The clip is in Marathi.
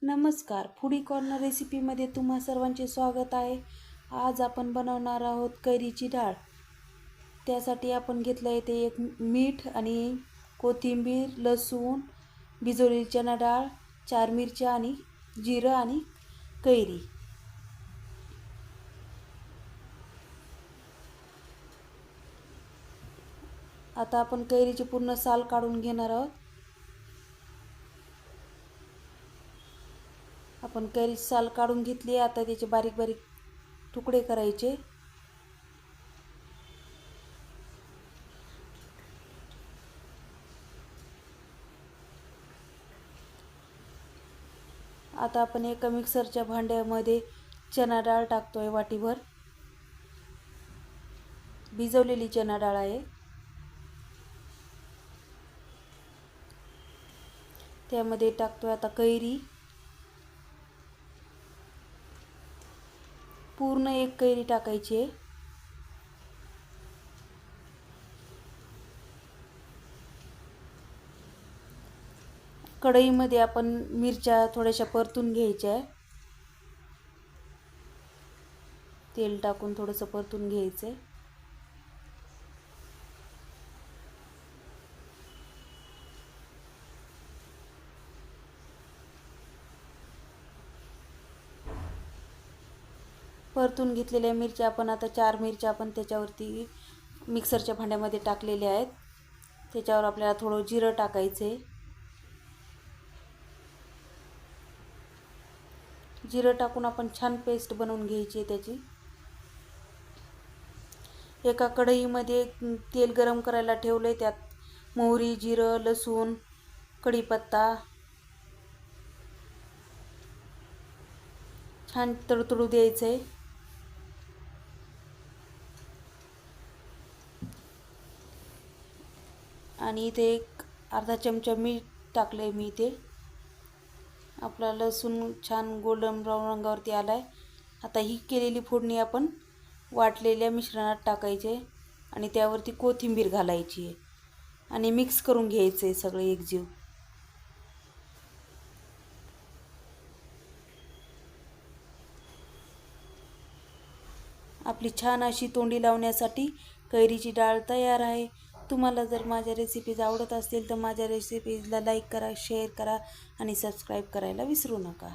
नमस्कार, फूडी कॉर्नर रेसिपीमध्ये तुम्हा सर्वांचे स्वागत आहे. आज आपण बनवणार आहोत कैरीची डाळ. त्यासाठी आपण घेतलं आहे ते एक मीठ आणि कोथिंबीर, लसूण, भिजवलेली चणा डाळ, 4 मिरच्या आणि जिरं आणि कैरी. आता आपण कैरीची पूर्ण साल काढून घेणार आहोत. आपण कैरीची साल काढून घेतली. आता त्याचे बारीक बारीक तुकडे करायचे. आता आपण एका मिक्सरच्या भांड्यामध्ये चणा डाळ टाकतोय. वाटीभर भिजवलेली चणा डाळ आहे. त्यामध्ये टाकतोय आता कैरी. पूर्ण एक कैरी टाकायची आहे. कढईमध्ये आपण मिरच्या थोड्याशा परतून घ्यायच्या. तेल टाकून थोडंसं परतून घ्यायचं. परतून घेतलेल्या मिरच्या आपण आता 4 मिरच्या आपण त्याच्यावरती मिक्सरच्या भांड्यामध्ये टाकलेल्या आहेत. त्याच्यावर आपल्याला थोडं जिरं टाकायचे. जिरं टाकून आपण छान पेस्ट बनवून घ्यायची त्याची. एका कढईमध्ये तेल गरम करायला ठेवले. त्यात मोहरी, जिरं, लसूण, कढीपत्ता छान तडतडू द्यायचे. आणि इथे एक अर्धा चमचा मीठ टाकले मी इथे. आपला लसूण छान गोल्डन ब्राऊन रंगावरती आलाय. आता ही केलेली फोडणी आपण वाटलेल्या मिश्रणात टाकायचे आणि त्यावरती कोथिंबीर घालायची आहे आणि मिक्स करून घ्यायचे सगळे एकजीव. आपली छान अशी तोंडी लावण्यासाठी कैरीची डाळ तयार आहे. तुम्हाला जर माझ्या रेसिपीज आवडत असतील तर माझ्या रेसिपीजला लाईक करा, शेअर करा आणि सबस्क्राईब करायला विसरू नका.